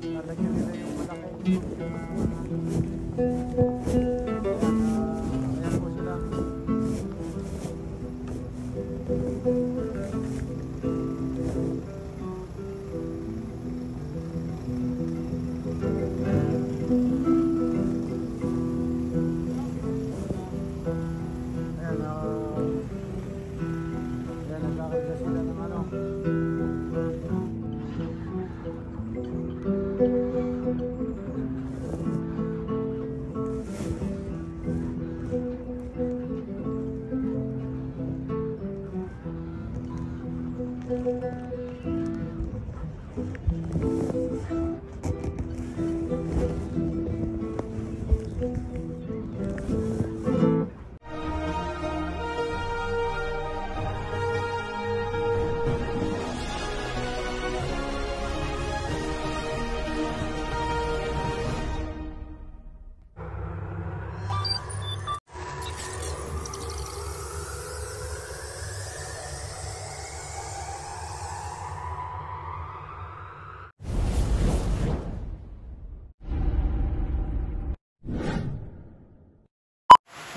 Lalagyan nila yung malaki. Ayan po sila. Ayan, nagkakagda sila ng ano.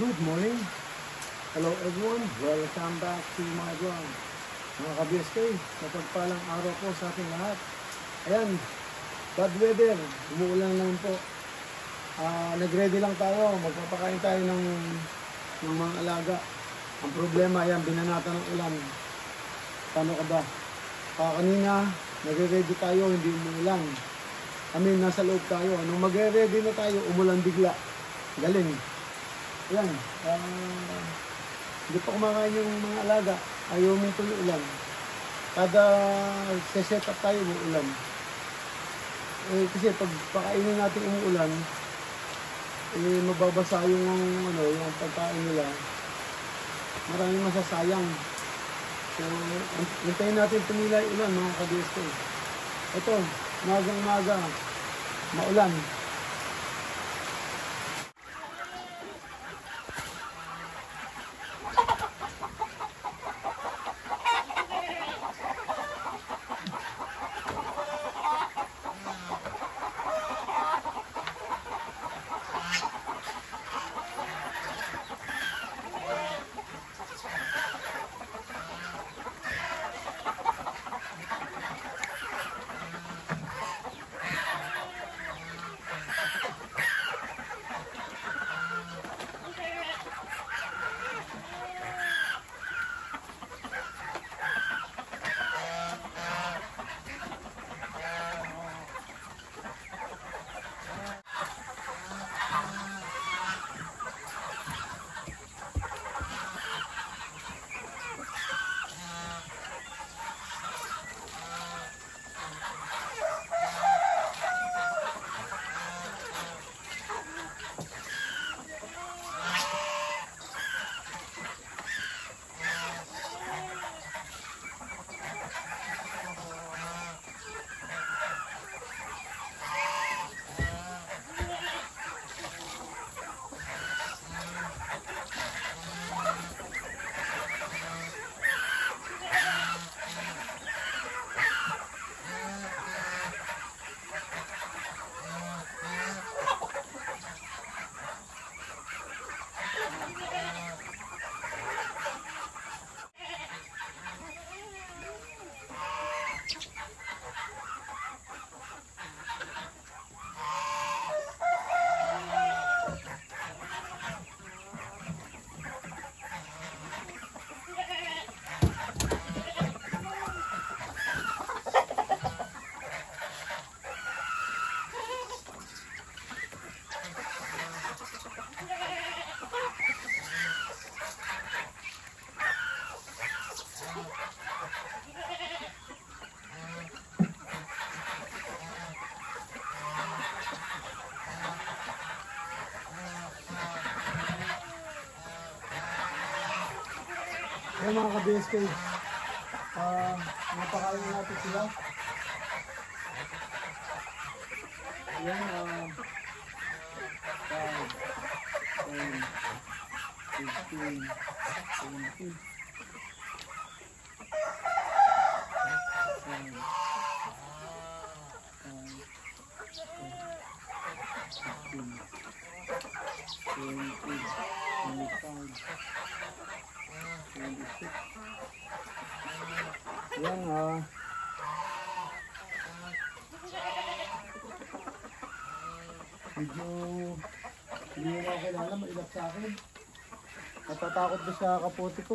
Good morning. Hello everyone. Welcome back to my vlog. Mga ka-BSK, mapagpalang araw po sa ating lahat. Ayan, bad weather. Umuulan naman po. Nag-ready lang tayo. Magpapakain tayo ng mga alaga. Ang problema, ayan, binanata ng ulan. Paano ka ba? Kanina, nag-ready tayo, hindi umuulan. Kami nasa loob tayo. Nung mag-ready na tayo, umulan bigla. Galing. Ayan, hindi pa kumakain yung mga alaga, ayaw minto yung ulan. Kada set up tayo yung ulan. Kasi pag pakainin natin umuulan, mababasa yung, yung pagkain nila. Maraming masasayang. So, hintayin natin tumila yung ulan mga ka-BSK. Ito, magang-maga, maulan. Ayan mga ka-BSK, napakain natin sila. Ayan, 5, 10, 15, 20. Yan medyo hindi mo kilala, mailap sa akin. Natatakot ba sa kapote ko?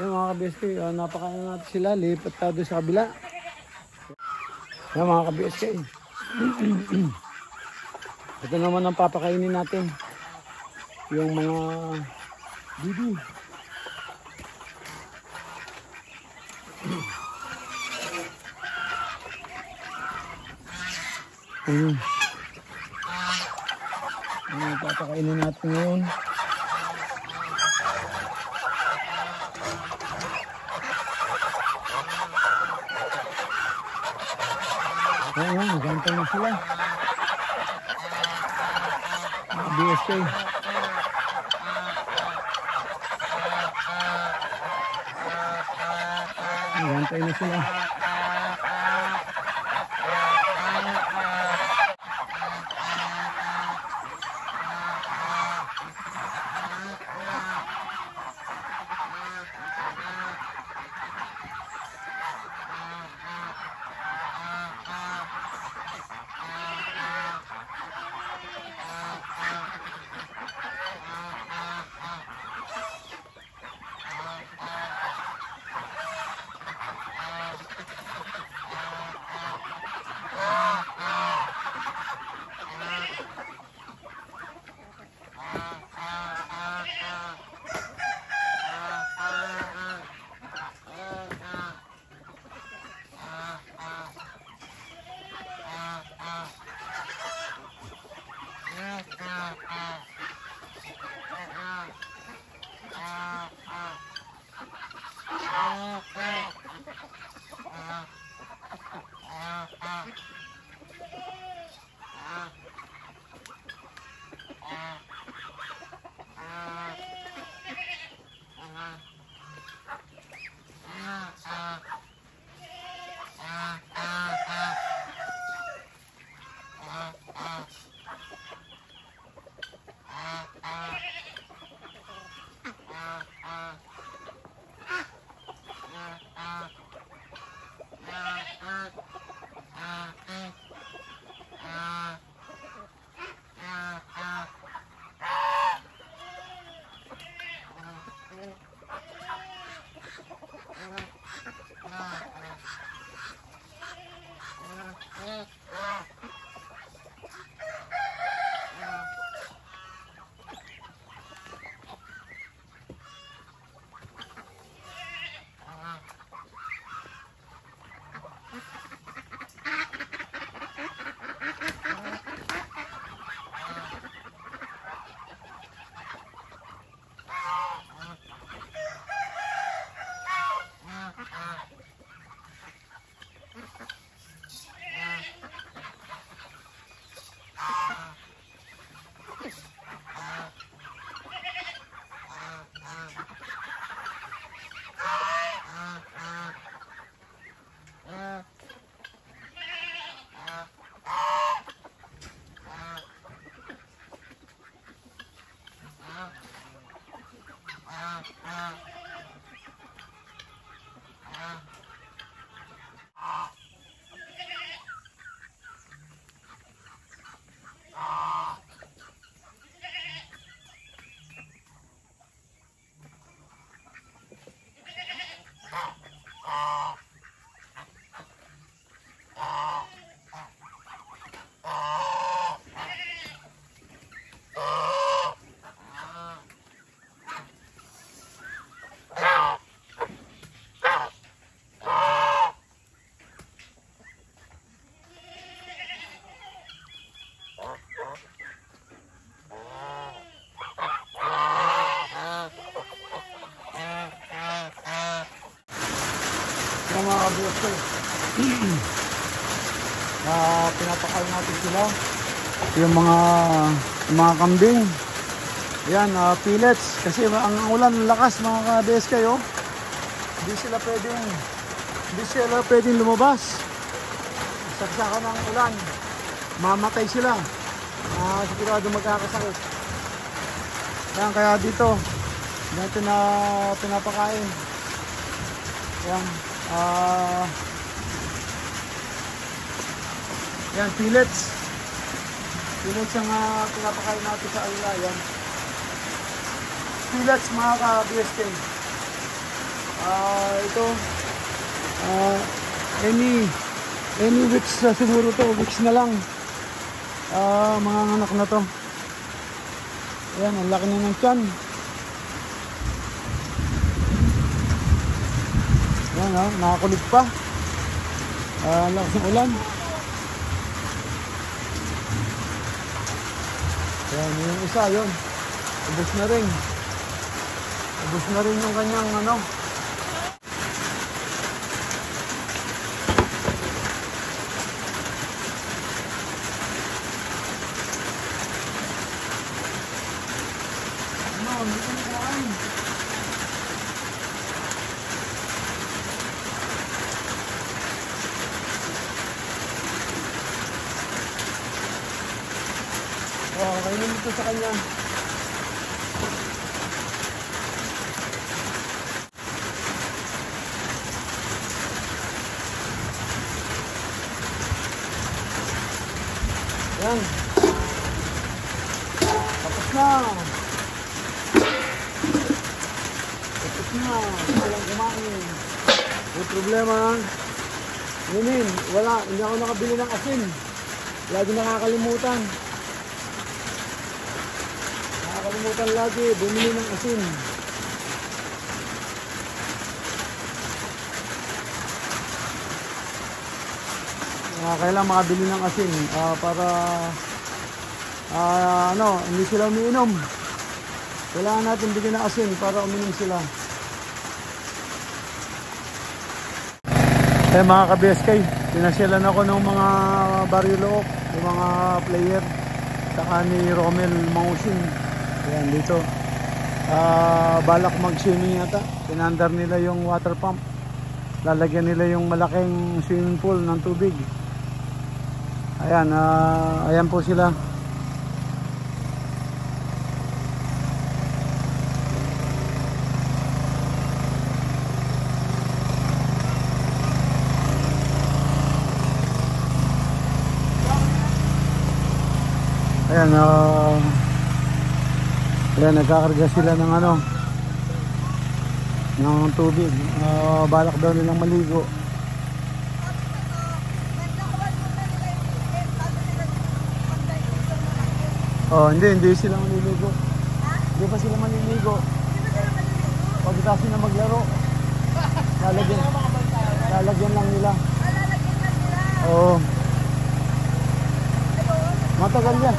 Yan mga ka-BSK, napakain natin sila, lipat tayo sa kabila. Yan mga ka-BSK. Ito naman ang papakainin natin. Yung mga bibi. Papakainin natin ngayon. Ayan, ganito na sila. BSK. Ganito na sila. Yung mga kabusto, pinapakain natin sila. Yung mga kambing. Yan, pellets. Kasi ang ulan lakas mga ka-BSK, oh. Hindi sila pwedeng lumabas. Saksakan ng ulan. mamatay sila. Sigurado magkakasakit. Yan, kaya dito natin na pinapakain. Yan, yan, pellets. Pellets ang pinapakain natin sa kanila. Yan, pellets mga ka-BSK. Ito, any weeks siguro to, weeks na lang. Mga anak na to. Ayan, ang laki na ng tiyan. Ayan, nakakulit pa. Ang lakas ng ulan. Ayan, yung isa, yun. Ubus na rin. Ubus na rin yung kanyang ano. Kainin ito sa kanya. Yan. Tapos na. Tapos na. Walang kumain. May problema. Yun, wala. Hindi ako nakabili ng asin. Lagi nakakalimutan. Nakakalimutan lagi. Bumili ng asin. Kailangan makabili ng asin para hindi sila umiinom. Kailangan natin bigyan ng asin para uminom sila. Mga ka-BSK, pinasyalan ako ng mga Barilook, yung mga player, saka ni Romel Mangusing. Ayan, dito. Balak mag-swimming yata. Pinandar nila yung water pump. Lalagyan nila yung malaking swimming pool ng tubig. Ayan, ayan po sila. Ayan, ayan, nagkakarga sila ng ng tubig. Balak daw nilang maligo. Hindi sila maliligo. Hindi pa sila maliligo. Pagkatapos na maglaro, lalagyan lang nila. Oo. Matagal yan.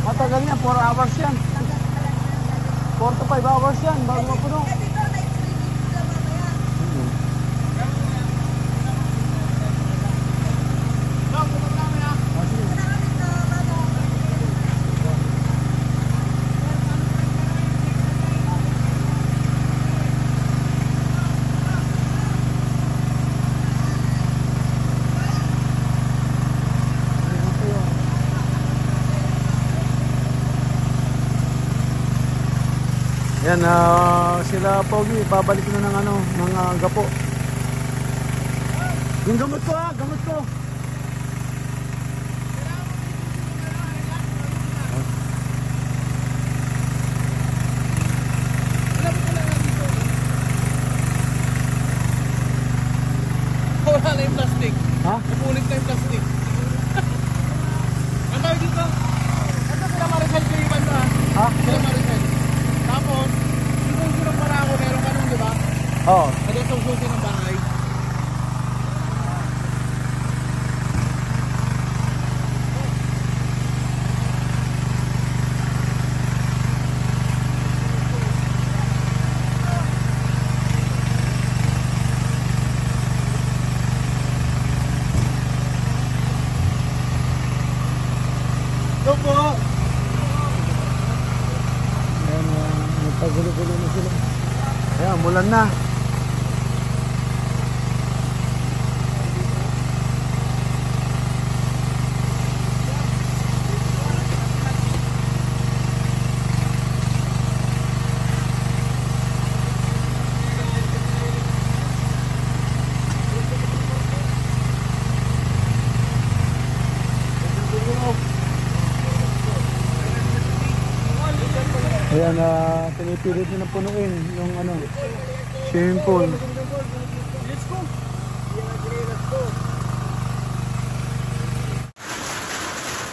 4 hours yan. 4 to 5 hours yan bago mapuno. Yan, sila Pogi, babalik na ng gapo. Yung gamot ko gamot ko. Wala na yung plastic. Ha? Napulit na yung plastic. Ang tawag dito? Ito sila Maricel Kaliman ba? Ha? Sila Maricel. Tapos, yung para ako meron ka nun, di ba? Oo. At yung susi ng bahay. Ito po! Nagpagulo-gulo na sila. Ayan, mulan na. Ayan, pinipilit nyo na punuin yung ano, swimming pool. Let's go.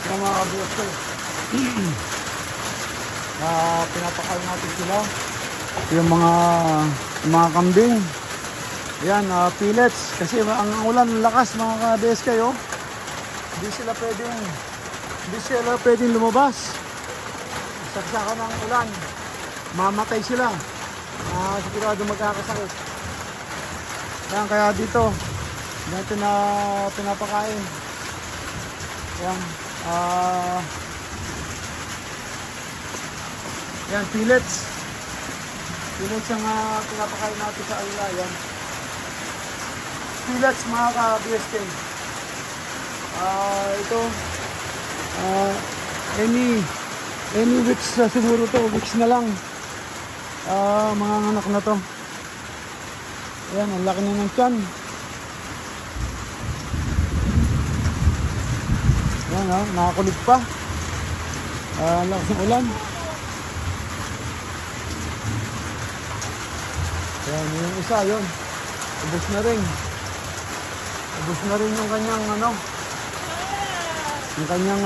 Kaya mga kabusto, pinapakal natin sila. Yung mga kambing. Ayan, pellets. Kasi ang ulan, lakas mga ka-BSK, oh. Hindi sila pwedeng lumabas. Saksakan ng ulan. Mamatay sila. Sigurado magkakasakit. Ayan, kaya dito natin na pinapakain. Ayan. Ayan, pellets. Pellets ang pinapakain natin sa kanila. Ayan. Pellets mga ka-BSK. Ito. Any weeks siguro to. Weeks na lang. Mga anak na to. Ayan, ang laki na ng tiyan. Ayan, nakakulit pa. Lakas ng ulan. Ayan, yung isa, yun. Ubus na rin. Ubus na rin yung kanyang, yung kanyang,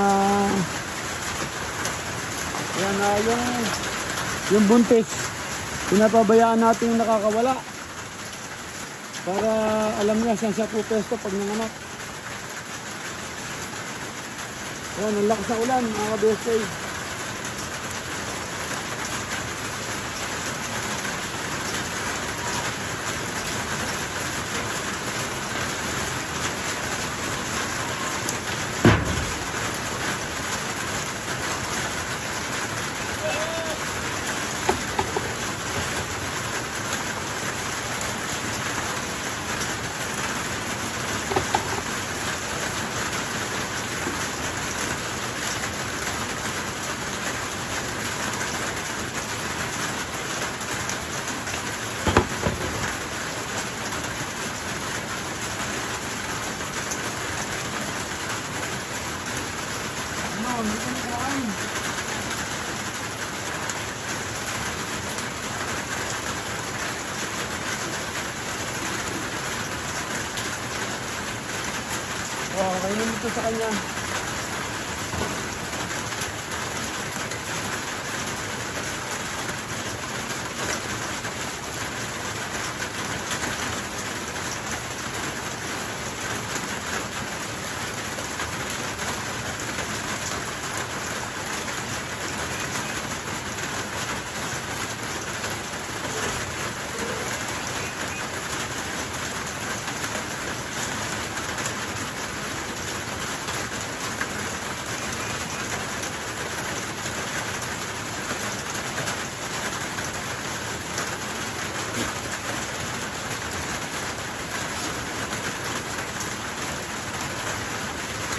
ayan, yung buntis. Pinapabayaan natin yung nakakawala. Para alam niya saan siya pupesto pag nanganak. Ayan, ang lakas ng ulan, mga ka-BSK. Kainin dito sa kanya.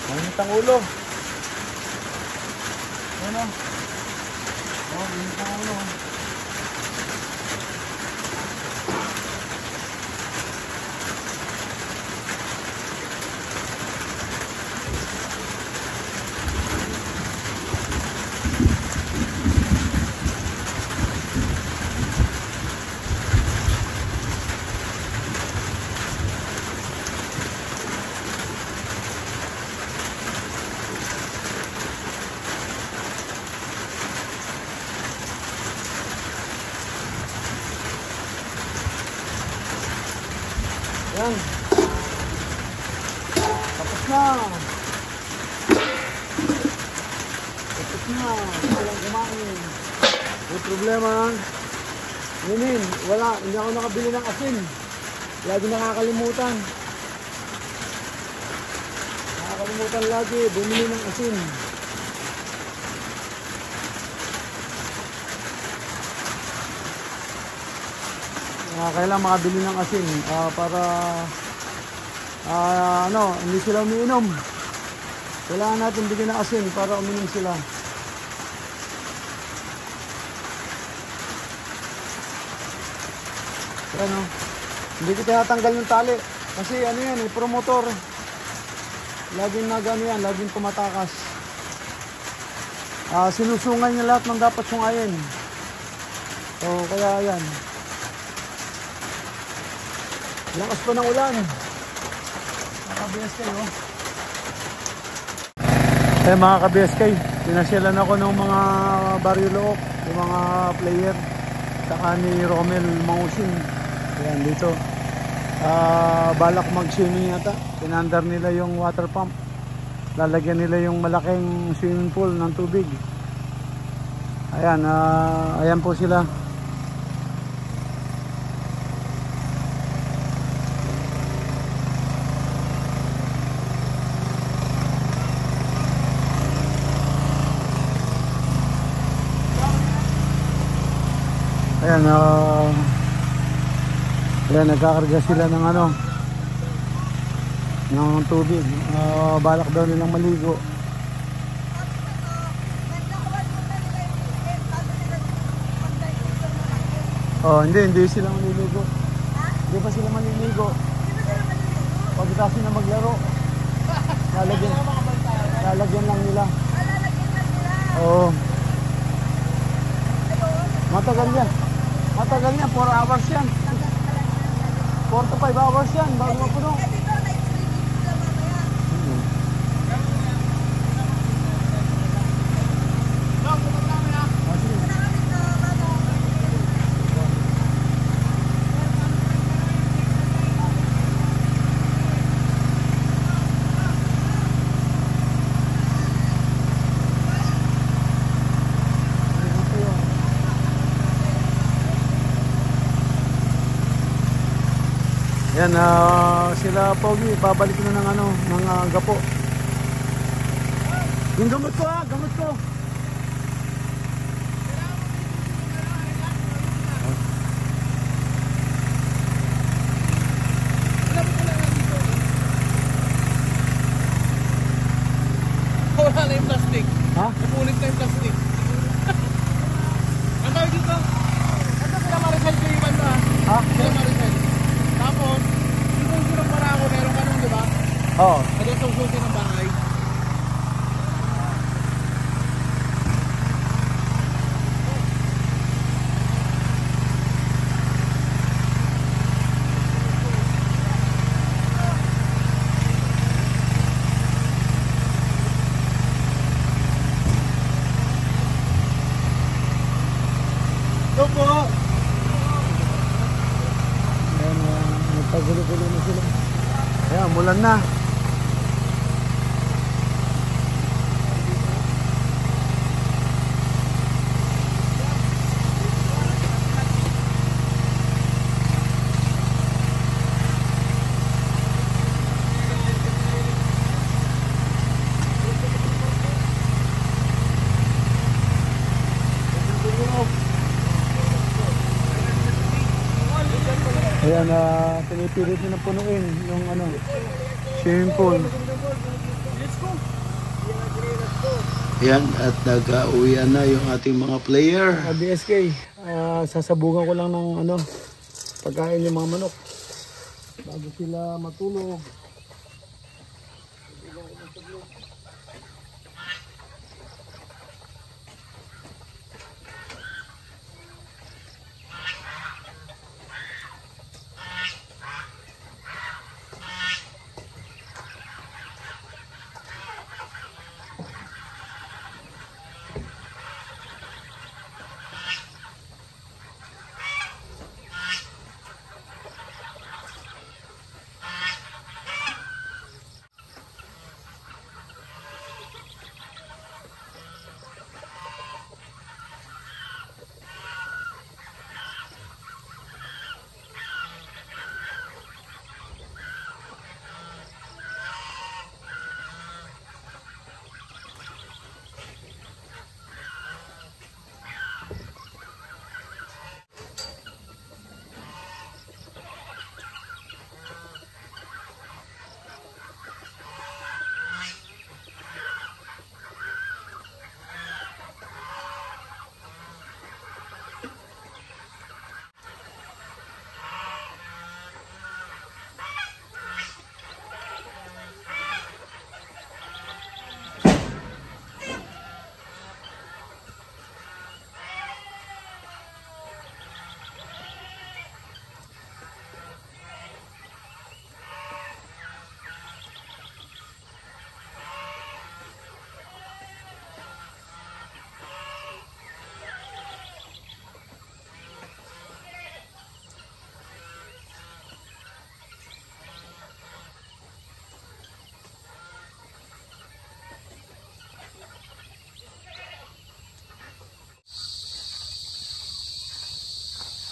Mainit ang ulo. Ano? Mainit ang ulo. Yan. Tapos na. Tapos na. Walang kumain. May problema. Yun. Wala. Hindi ako nakabili ng asin. Lagi nakakalimutan. Nakakalimutan lagi. Bumili ng asin. Kailangan makabili ng asin para hindi sila umiinom. Kailangan natin bigyan ng asin para uminom sila. Ano? Hindi ko tinatanggal yung tali kasi ano yan, promotor. Laging nagano yan, laging tumatakas. Sinusungan niya lahat ng dapat sungayin. So kaya yan. Lakas pa ng ulan. Mga ka-BSK, oh. Eh mga ka-BSK, pinasyalan ako ng mga Barrio Look, yung mga player, saka ni Romel Mausin. Ayan dito. Balak mag-swimming yata. Pinandar nila yung water pump. Lalagyan nila yung malaking swimming pool ng tubig. Ayan, ayan po sila. Ayan, ayan, nagkakarga sila ng ano, ng tubig. Balak daw nilang maligo. Oh, hindi sila maliligo. Hindi pa sila maliligo. Pagkatapos na maglaro, lalagyan lang nila. Oo. Matagal yan. Matagal yan, 4 hours yan. 4 to 5 hours yan, bago mapuno. Yan, sila Pogi, babalik na ng ano, ng gapo. Yung gamot ko, gamot ko. Wala na yung plastic. Ha? Napunit na yung plastic. Ang tawag dito? Ito sila Maricel ko yung banda. Ha? Sila Maricel. Tapos, yung sirang para ako, meron ka nun, di ba? Oo. Ito itong susi ng bahay. Ito po. Ayan, nagpagulo-gulo na sila. Ayan, mulan na. Ayan, pinipilit na punuin yung ano, swimming pool. Ayan, at nag-uwian na yung ating mga player. BSK, sasabugan ko lang ng ano, pagkain yung mga manok bago sila matulog.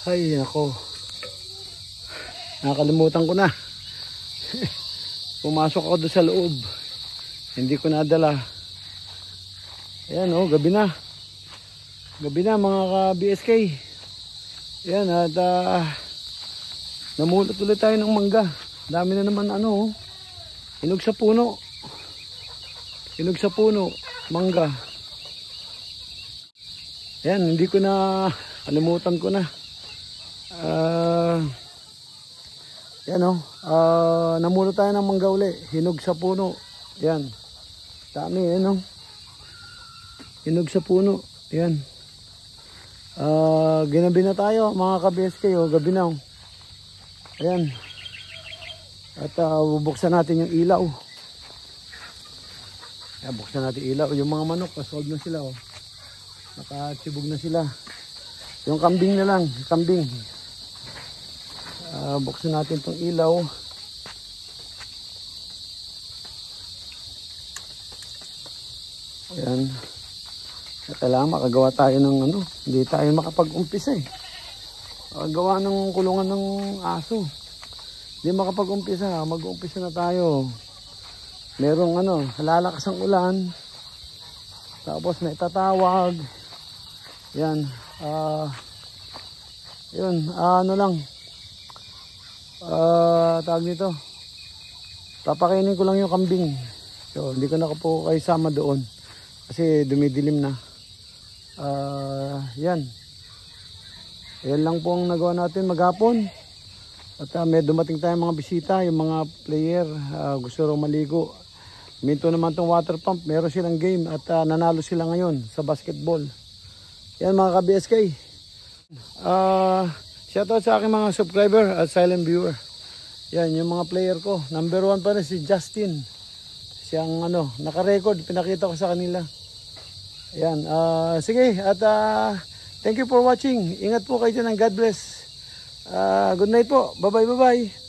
Ay, ako. Nakalimutan ko na. Pumasok ako doon sa loob. Hindi ko nadala. Ayan oh, gabi na. Gabi na mga ka-BSK. Ayan at namulot ulit tayo ng mangga. Dami na naman ano oh. Hinog sa puno. Hinog sa puno. Mangga. Ayan, hindi ko na, kalimutan ko na. Yan o, namulo tayo ng mangga uli, hinog sa puno. Yan, dami yan o. Hinog sa puno, yan. Ginabi na tayo mga ka-BSK o, gabi na o. Ayan. At bubuksan natin yung ilaw. Ayan, buksan natin ilaw. Yung mga manok, solve na sila o. Nakatibog na sila. Yung kambing na lang, kambing. Buksan natin itong ilaw. Ayan. Kailangan makagawa tayo ng ano. Hindi tayo makapag-umpisa eh. Makagawa ng kulungan ng aso. Hindi makapag-umpisa. Mag-umpisa na tayo. Merong ano, lalakas ang ulan. Tapos may tatawag. Yan. Yun. Ano lang. Tawag nito. Papakainin ko lang yung kambing. So, hindi ko na po kayo sama doon. Kasi dumidilim na. Yan. Yan lang po ang nagawa natin maghapon. At may dumating tayong mga bisita. Yung mga player. Gusto raw maligo. Minto naman tong water pump. Meron silang game. At nanalo sila ngayon sa basketball. Yan mga ka-BSK. Shoutout sa aking mga subscriber at silent viewer. Yan yung mga player ko. Number 1 pa rin si Justin. Siyang ano, naka-record. Pinakita ko sa kanila. Yan. Sige. At thank you for watching. Ingat po kayo dyan. God bless. Good night po. Bye bye.